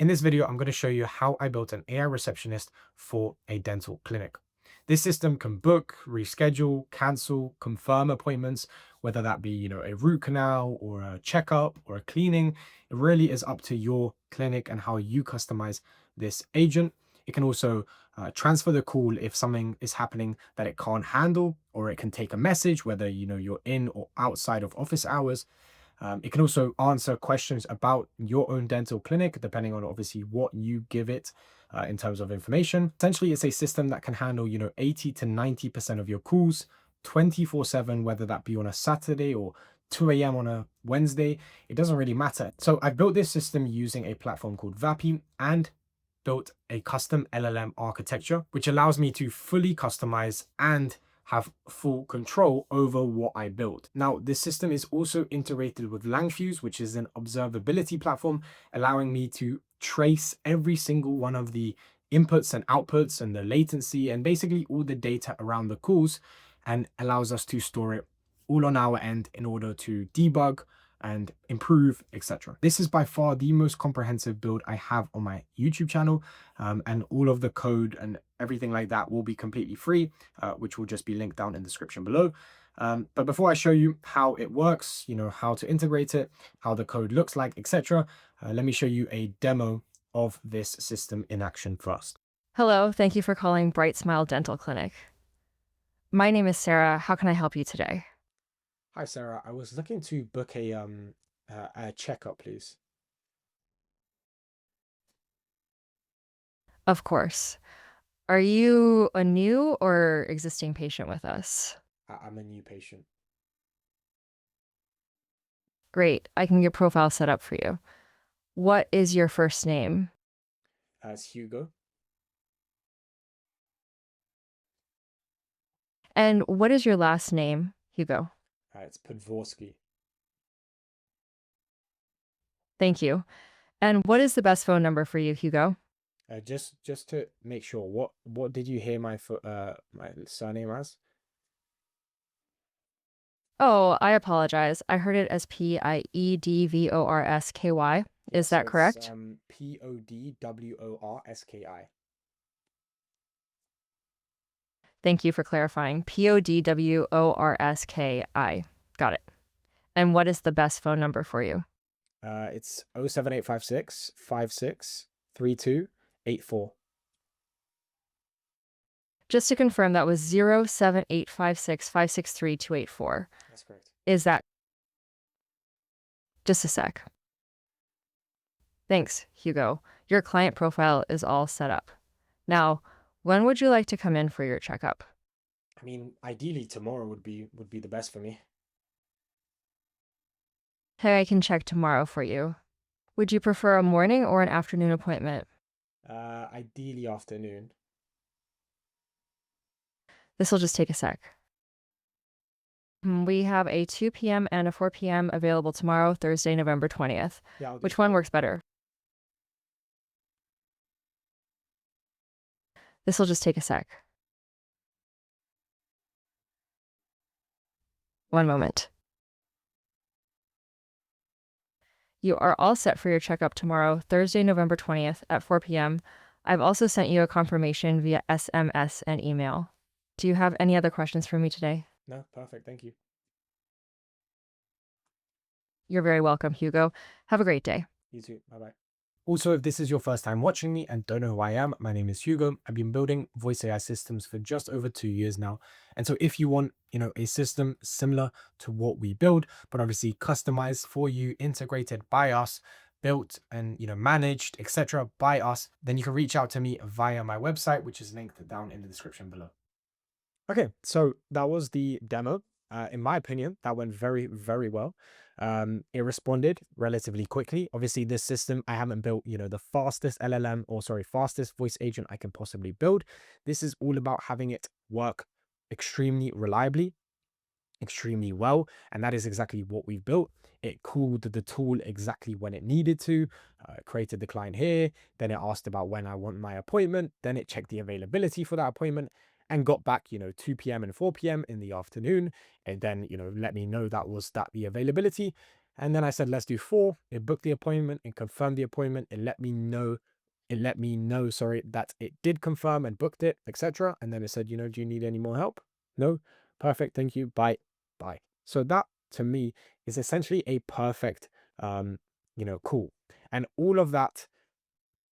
In this video, I'm going to show you how I built an AI receptionist for a dental clinic. This system can book, reschedule, cancel, confirm appointments, whether that be, a root canal or a checkup or a cleaning. It really is up to your clinic and how you customize this agent. It can also transfer the call if something is happening that it can't handle, or it can take a message, whether you're in or outside of office hours. It can also answer questions about your own dental clinic, depending on obviously what you give it in terms of information. Essentially, it's a system that can handle, 80 to 90% of your calls 24/7, whether that be on a Saturday or 2 a.m. on a Wednesday. It doesn't really matter. So I built this system using a platform called Vapi and built a custom LLM architecture, which allows me to fully customize and have full control over what I build. Now, this system is also integrated with Langfuse, which is an observability platform, allowing me to trace every single one of the inputs and outputs and the latency and basically all the data around the calls, and allows us to store it all on our end in order to debug and improve, etc. This is by far the most comprehensive build I have on my YouTube channel, and all of the code and everything like that will be completely free, which will just be linked down in the description below. But before I show you how it works, how to integrate it, how the code looks like, etc., let me show you a demo of this system in action first. Hello, thank you for calling Bright Smile Dental Clinic. My name is Sarah. How can I help you today? Hi, Sarah. I was looking to book a checkup, please. Of course. Are you a new or existing patient with us? I'm a new patient. Great, I can get profile set up for you. What is your first name? It's Hugo. And what is your last name, Hugo? It's Podvorsky. Thank you. And what is the best phone number for you, Hugo? Just to make sure, what did you hear my surname as? Oh, I apologize. I heard it as Piedvorski. Is So that it's correct? Podworski. Thank you for clarifying. Podworski. Got it. And what is the best phone number for you? It's 07856 563284. Just to confirm, that was 07856563284. That's correct. Is that just a sec? Thanks, Hugo. Your client profile is all set up. Now, when would you like to come in for your checkup? I mean, ideally tomorrow would be the best for me. Hey, I can check tomorrow for you. Would you prefer a morning or an afternoon appointment? Ideally afternoon. This will just take a sec. We have a 2 p.m. and a 4 p.m. available tomorrow, Thursday, November 20th. Yeah, Which one works better? This will just take a sec. One moment. You are all set for your checkup tomorrow, Thursday, November 20th at 4 p.m. I've also sent you a confirmation via SMS and email. Do you have any other questions for me today? No, perfect. Thank you. You're very welcome, Hugo. Have a great day. You too. Bye-bye. Also, if this is your first time watching me and don't know who I am, my name is Hugo. I've been building voice AI systems for just over 2 years now. And so if you want, a system similar to what we build, but obviously customized for you, integrated by us, built and, managed, etc. by us, then you can reach out to me via my website, which is linked down in the description below. Okay, so that was the demo. In my opinion, that went very, very well. It responded relatively quickly. Obviously, this system, I haven't built, the fastest LLM, or sorry, fastest voice agent I can possibly build. This is all about having it work extremely reliably, extremely well, and that is exactly what we've built. It called the tool exactly when it needed to, created the client here, then it asked about when I want my appointment, then it checked the availability for that appointment and got back, 2 p.m. and 4 p.m. in the afternoon, and then, let me know that the availability. And then I said, let's do 4. It booked the appointment and confirmed the appointment. It let me know. Sorry, that it did confirm and booked it, etc. And then it said, do you need any more help? No. Perfect. Thank you. Bye. Bye. So that to me is essentially a perfect, call. And all of that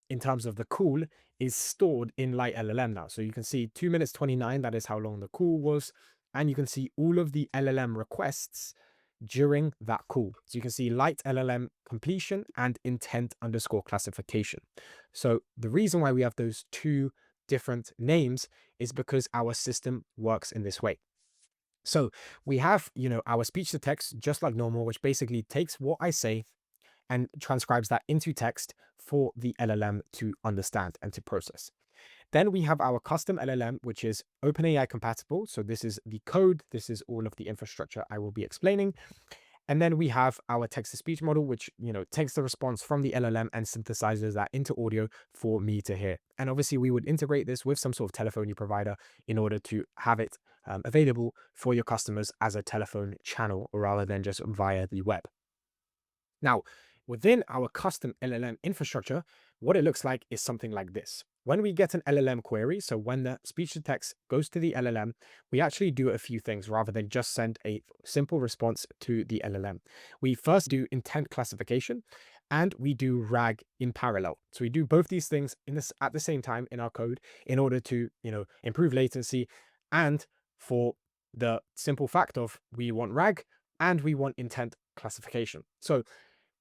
in terms of the call is stored in Light LLM now. So you can see 2 minutes 29, that is how long the call was. And you can see all of the LLM requests during that call. So you can see Light LLM completion and intent underscore classification. So the reason why we have those two different names is because our system works in this way. So we have, our speech to text just like normal, which basically takes what I say and transcribes that into text for the LLM to understand and to process. Then we have our custom LLM, which is OpenAI compatible. So this is the code. This is all of the infrastructure I will be explaining. And then we have our text-to-speech model, which, takes the response from the LLM and synthesizes that into audio for me to hear. And obviously we would integrate this with some sort of telephony provider in order to have it available for your customers as a telephone channel rather than just via the web. Now, within our custom LLM infrastructure, what it looks like is something like this. When we get an LLM query, so when the speech to text goes to the LLM, we actually do a few things rather than just send a simple response to the LLM. We first do intent classification and we do RAG in parallel. So we do both these things at the same time in our code in order to, improve latency and for the simple fact of we want RAG and we want intent classification. So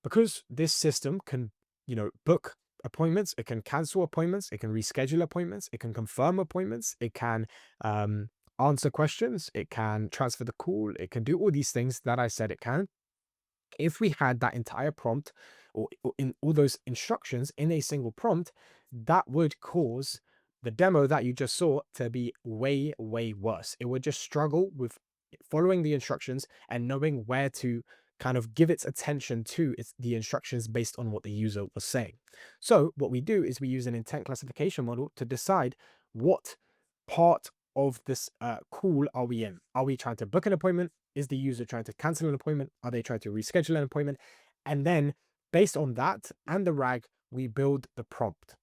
because this system can, book appointments, it can cancel appointments, it can reschedule appointments, it can confirm appointments, it can answer questions, it can transfer the call, it can do all these things that I said it can. If we had that entire prompt or in all those instructions in a single prompt, that would cause the demo that you just saw to be way, way worse. It would just struggle with following the instructions and knowing where to kind of give its attention to the instructions based on what the user was saying. So what we do is we use an intent classification model to decide what part of this call are we in? Are we trying to book an appointment? Is the user trying to cancel an appointment? Are they trying to reschedule an appointment? And then based on that and the RAG, we build the prompt.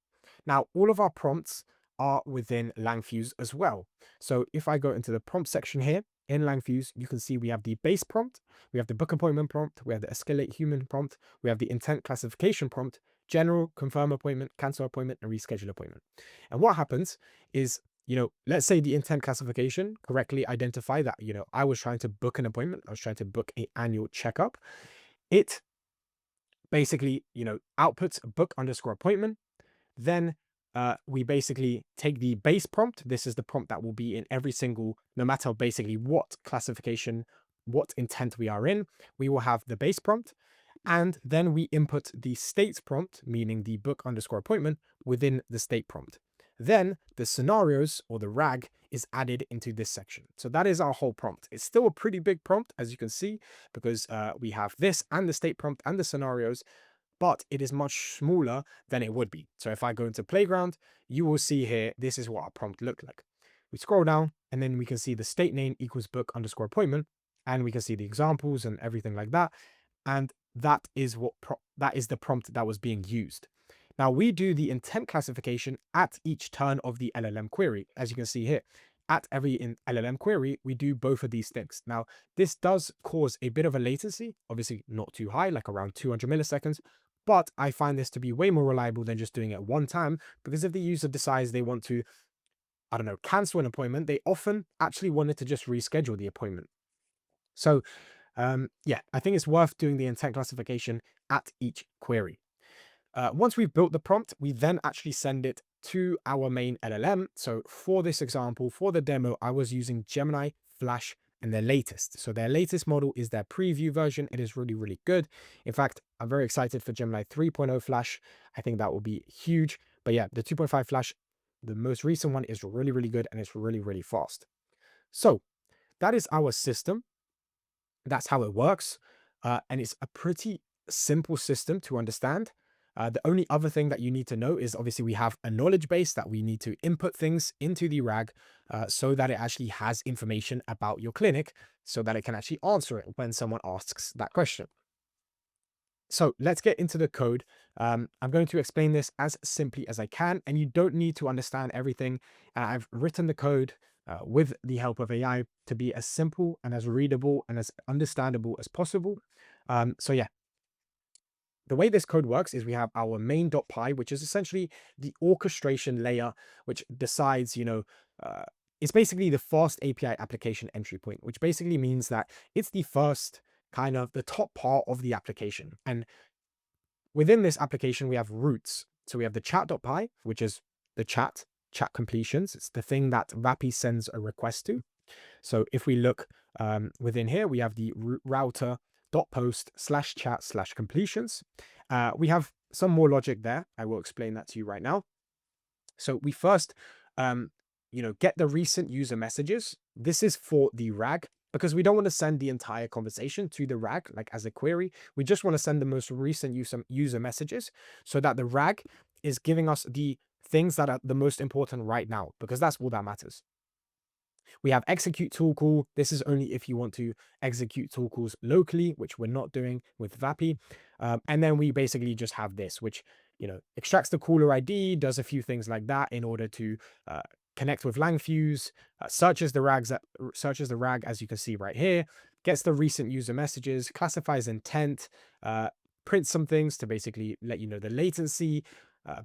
Now, all of our prompts are within LangFuse as well. So if I go into the prompt section here in LangFuse, you can see we have the base prompt, we have the book appointment prompt, we have the escalate human prompt, we have the intent classification prompt, general, confirm appointment, cancel appointment, and reschedule appointment. And what happens is, let's say the intent classification correctly identify that, I was trying to book an appointment, I was trying to book an annual checkup. It basically, outputs book underscore appointment. Then we basically take the base prompt. This is the prompt that will be in every single, no matter basically what classification, what intent we are in, we will have the base prompt. And then we input the state prompt, meaning the book underscore appointment within the state prompt. Then the scenarios or the RAG is added into this section. So that is our whole prompt. It's still a pretty big prompt, as you can see, because we have this and the state prompt and the scenarios, but it is much smaller than it would be. So if I go into Playground, you will see here, this is what our prompt looked like. We scroll down and then we can see the state name equals book underscore appointment, and we can see the examples and everything like that. And that is the prompt that was being used. Now we do the intent classification at each turn of the LLM query. As you can see here, at every LLM query, we do both of these things. Now, this does cause a bit of a latency, obviously not too high, like around 200 milliseconds, but I find this to be way more reliable than just doing it one time, because if the user decides they want to, I don't know, cancel an appointment, they often actually wanted to just reschedule the appointment. So yeah, I think it's worth doing the intent classification at each query. Once we've built the prompt, we then actually send it to our main LLM. So for this example, for the demo, I was using Gemini, Flash, and their latest. So their latest model is their preview version. It is really, really good. In fact, I'm very excited for Gemini 3.0 Flash. I think that will be huge. But yeah, the 2.5 Flash, the most recent one, is really, really good and it's really, really fast. So that is our system. That's how it works. And it's a pretty simple system to understand. The only other thing that you need to know is obviously we have a knowledge base that we need to input things into the RAG so that it actually has information about your clinic so that it can actually answer it when someone asks that question. So let's get into the code. I'm going to explain this as simply as I can, and you don't need to understand everything. I've written the code with the help of AI to be as simple and as readable and as understandable as possible. So yeah, the way this code works is we have our main.py, which is essentially the orchestration layer, which decides, uh, it's basically the fast API application entry point, which basically means that it's the first kind of the top part of the application. And within this application, we have routes. So we have the chat.py, which is the chat completions. It's the thing that Vapi sends a request to. So if we look within here, we have the router.post/chat/completions. We have some more logic there. I will explain that to you right now. So we first, um, get the recent user messages. This is for the RAG because we don't want to send the entire conversation to the RAG like as a query. We just want to send the most recent user messages so that the RAG is giving us the things that are the most important right now because that's all that matters. We have execute tool call. This is only if you want to execute tool calls locally, which we're not doing with Vapi. And then we basically just have this, which, extracts the caller ID, does a few things like that in order to connect with Langfuse, searches the RAG, as you can see right here, gets the recent user messages, classifies intent, prints some things to basically let you know the latency,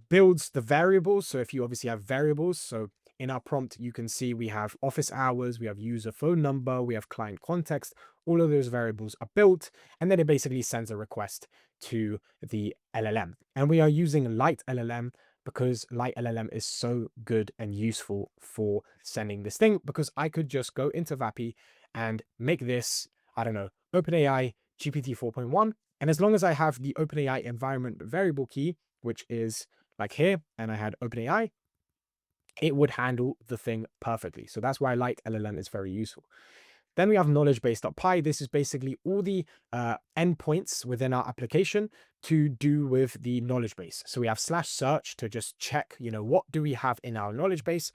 builds the variables. So if you obviously have variables, so in our prompt, you can see we have office hours, we have user phone number, we have client context. All of those variables are built, and then it basically sends a request to the LLM. And we are using Light LLM because Light LLM is so good and useful for sending this thing because I could just go into Vapi and make this, I don't know, OpenAI GPT 4.1. And as long as I have the OpenAI environment variable key, which is like here, and I had OpenAI, it would handle the thing perfectly. So that's why Light LLM is very useful. Then we have knowledge-base.py. This is basically all the endpoints within our application to do with the knowledge base. So we have /search to just check, what do we have in our knowledge base?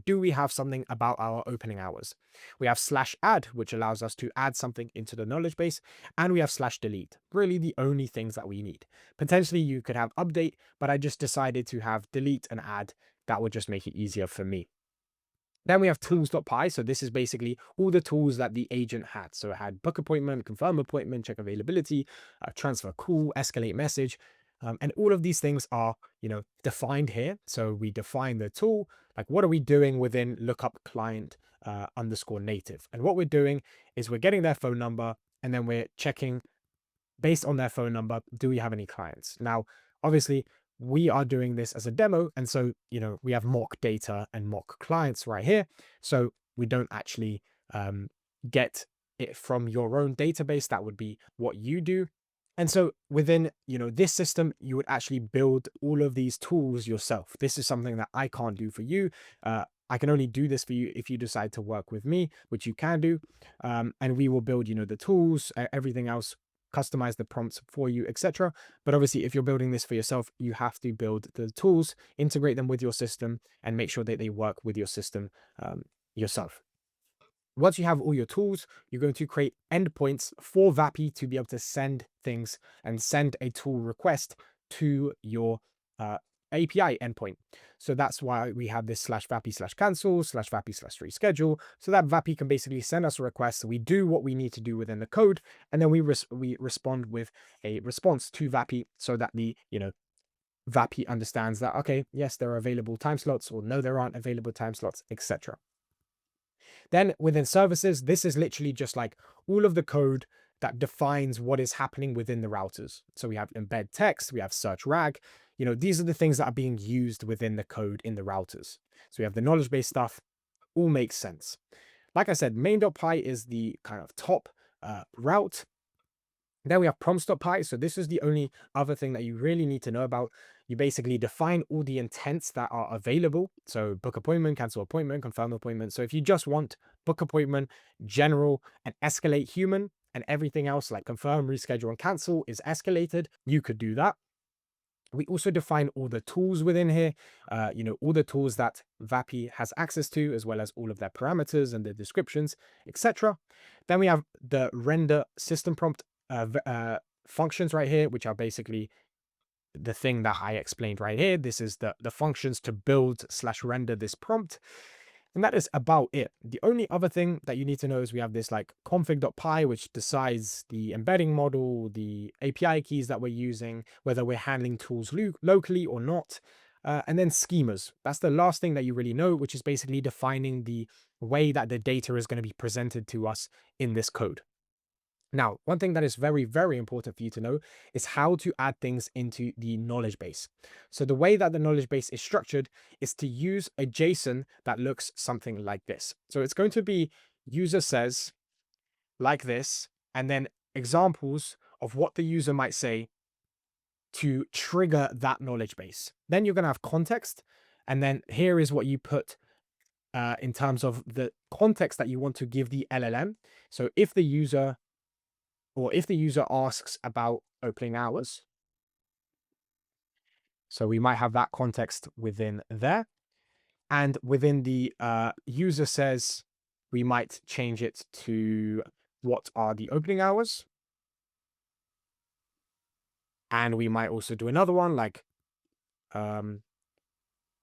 Do we have something about our opening hours? We have /add, which allows us to add something into the knowledge base. And we have /delete, really the only things that we need. Potentially you could have update, but I just decided to have delete and add. That would just make it easier for me. Then we have tools.py. So this is basically all the tools that the agent had. So it had book appointment, confirm appointment, check availability, transfer call, escalate message. And all of these things are, defined here. So we define the tool, like what are we doing within lookup client underscore native. And what we're doing is we're getting their phone number and then we're checking based on their phone number, do we have any clients? Now, obviously, we are doing this as a demo. And so, we have mock data and mock clients right here. So we don't actually get it from your own database. That would be what you do. And so within, this system, you would actually build all of these tools yourself. This is something that I can't do for you. I can only do this for you if you decide to work with me, which you can do. And we will build, the tools, everything else, customize the prompts for you, etc. But obviously, if you're building this for yourself, you have to build the tools, integrate them with your system, and make sure that they work with your system yourself. Once you have all your tools, you're going to create endpoints for Vapi to be able to send things and send a tool request to your API endpoint. So that's why we have this /Vapi/cancel, /Vapi/reschedule, so that Vapi can basically send us a request. So we do what we need to do within the code, and then we respond with a response to Vapi so that the, Vapi understands that, okay, yes, there are available time slots, or no, there aren't available time slots, etc. Then within services, this is literally just like all of the code that defines what is happening within the routers. So we have embed text, we have search RAG. These are the things that are being used within the code in the routers. So we have the knowledge base stuff, all makes sense. Like I said, main.py is the kind of top route. Then we have prompts.py. So this is the only other thing that you really need to know about. You basically define all the intents that are available. So book appointment, cancel appointment, confirm appointment. So if you just want book appointment, general, and escalate human, and everything else like confirm, reschedule, and cancel is escalated, you could do that. We also define all the tools within here, all the tools that Vapi has access to, as well as all of their parameters and their descriptions, etc. Then we have the render system prompt functions right here, which are basically the thing that I explained right here. This is the functions to build slash render this prompt. And that is about it. The only other thing that you need to know is we have this like config.py, which decides the embedding model, the API keys that we're using, whether we're handling tools locally or not. And then schemas. That's the last thing that you really know, which is basically defining the way that the data is going to be presented to us in this code. Now, one thing that is very, very important for you to know is how to add things into the knowledge base. So the way that the knowledge base is structured is to use a JSON that looks something like this. So it's going to be user says like this, and then examples of what the user might say to trigger that knowledge base. Then you're going to have context. And then here is what you put in terms of the context that you want to give the LLM. So if the user asks about opening hours, so we might have that context within there. And within the user says, we might change it to what are the opening hours. And we might also do another one like,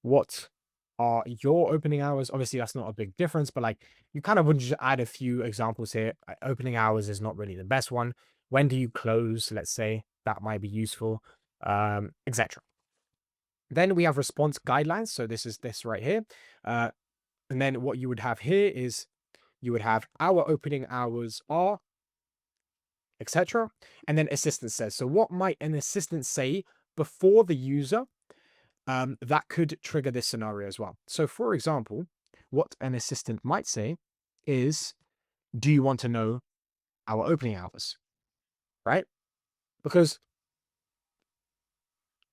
what are your opening hours? Obviously, that's not a big difference, but like you kind of would just add a few examples here. Opening hours is not really the best one. When do you close? Let's say that might be useful, etc. Then we have response guidelines. So this is this right here. And then what you would have here is you would have our opening hours are, etc. And then assistant says. So what might an assistant say before the user that could trigger this scenario as well? So for example, what an assistant might say is, do you want to know our opening hours? Right? Because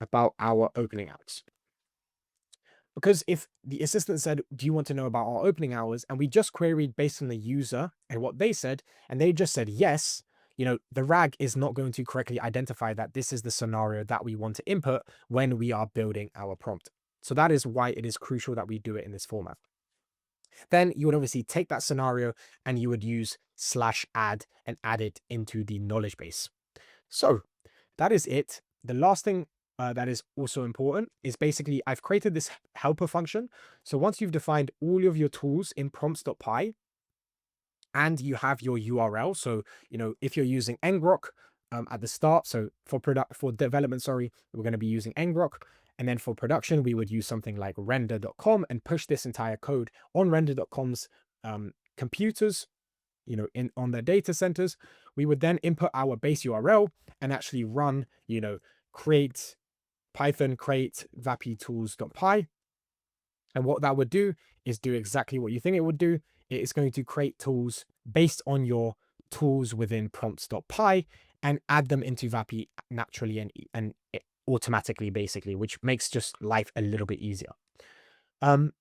about our opening hours. Because if the assistant said, do you want to know about our opening hours? And we just queried based on the user and what they said, and they just said yes, the RAG is not going to correctly identify that this is the scenario that we want to input when we are building our prompt. So that is why it is crucial that we do it in this format. Then you would obviously take that scenario and you would use /add and add it into the knowledge base. So that is it. The last thing that is also important is basically I've created this helper function. So once you've defined all of your tools in prompts.py and you have your URL, so if you're using ngrok at the start, so for development, sorry, we're going to be using ngrok, and then for production we would use something like render.com and push this entire code on render.com's computers, on their data centers. We would then input our base URL and actually run, create Python create vapi tools.py. And what that would do is do exactly what you think it would do. It is going to create tools based on your tools within prompts.py and add them into Vapi naturally and automatically, basically, which makes just life a little bit easier. The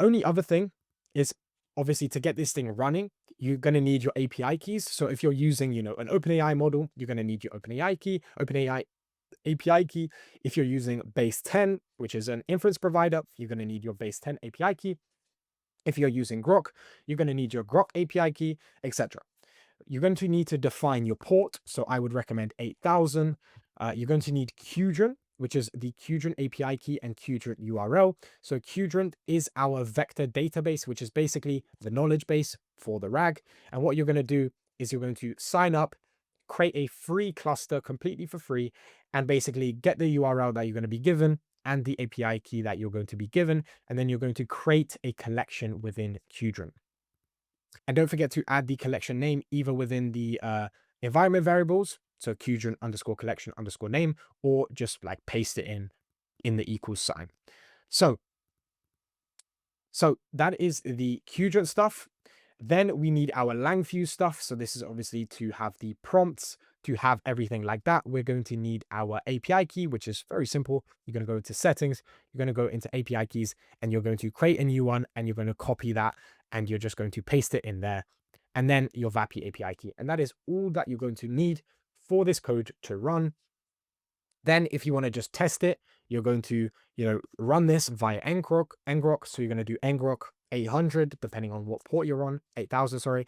only other thing is obviously to get this thing running, you're going to need your API keys. So if you're using, an OpenAI model, you're going to need your OpenAI API key. If you're using base 10, which is an inference provider, you're going to need your base 10 API key. If you're using Grok, you're going to need your Grok API key, etc. You're going to need to define your port. So I would recommend 8000. You're going to need Qdrint, which is the Qdrint API key and Qdrint URL. So Qdrint is our vector database, which is basically the knowledge base for the RAG. And what you're going to do is you're going to sign up, create a free cluster completely for free, and basically get the URL that you're going to be given and the API key that you're going to be given. And then you're going to create a collection within Qdrint. And don't forget to add the collection name either within the environment variables, so Qdrint underscore collection underscore name, or just like paste it in the equals sign. So that is the Qdrint stuff. Then we need our LangFuse stuff. So this is obviously to have the prompts, to have everything like that. We're going to need our API key, which is very simple. You're going to go into settings, you're going to go into API keys, and you're going to create a new one, and you're going to copy that, and you're just going to paste it in there. And then your Vapi API key. And that is all that you're going to need for this code to run. Then if you want to just test it, you're going to, run this via ngrok. So you're going to do ngrok 800, depending on what port you're on, 8000, sorry.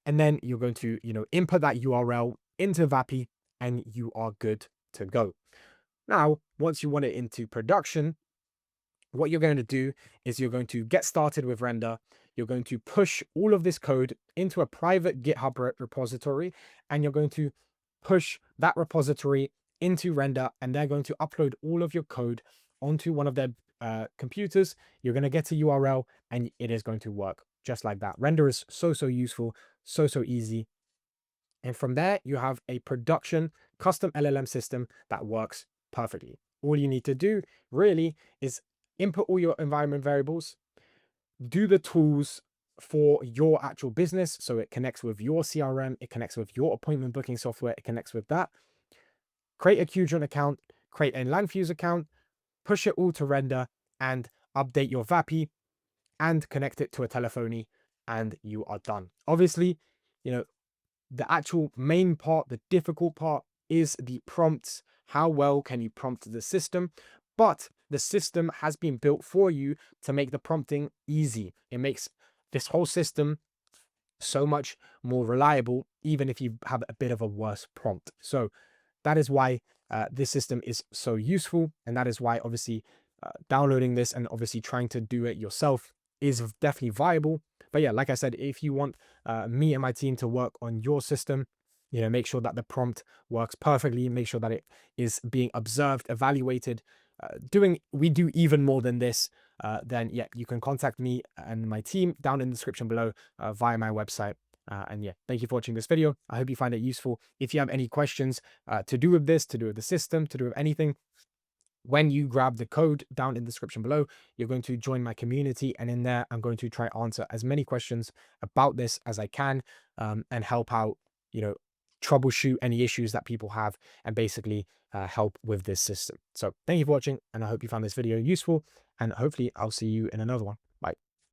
And then you're going to, input that URL into Vapi, and you are good to go. Now, once you want it into production, what you're going to do is you're going to get started with render. You're going to push all of this code into a private GitHub repository, and you're going to push that repository into render, and they're going to upload all of your code onto one of their computers. You're going to get a URL, and it is going to work just like that. Render is so useful, so easy. And from there, you have a production custom LLM system that works perfectly. All you need to do really is input all your environment variables, do the tools for your actual business. So it connects with your CRM, it connects with your appointment booking software, it connects with that. Create a Qdron account, create a LandFuse account, push it all to render, and update your Vapi and connect it to a telephony, and you are done. Obviously, you know, the actual main part, the difficult part, is the prompts. How well can you prompt the system? But the system has been built for you to make the prompting easy. It makes this whole system so much more reliable, even if you have a bit of a worse prompt. So that is why this system is so useful. And that is why, obviously, downloading this and obviously trying to do it yourself is definitely viable. But yeah, like I said, if you want me and my team to work on your system, make sure that the prompt works perfectly, make sure that it is being observed, evaluated, we do even more than this, then yeah, you can contact me and my team down in the description below via my website. And yeah, thank you for watching this video. I hope you find it useful. If you have any questions to do with this, to do with the system, to do with anything, when you grab the code down in the description below, you're going to join my community. And in there, I'm going to try answer as many questions about this as I can, and help out, troubleshoot any issues that people have, and basically help with this system. So thank you for watching, and I hope you found this video useful, and hopefully I'll see you in another one.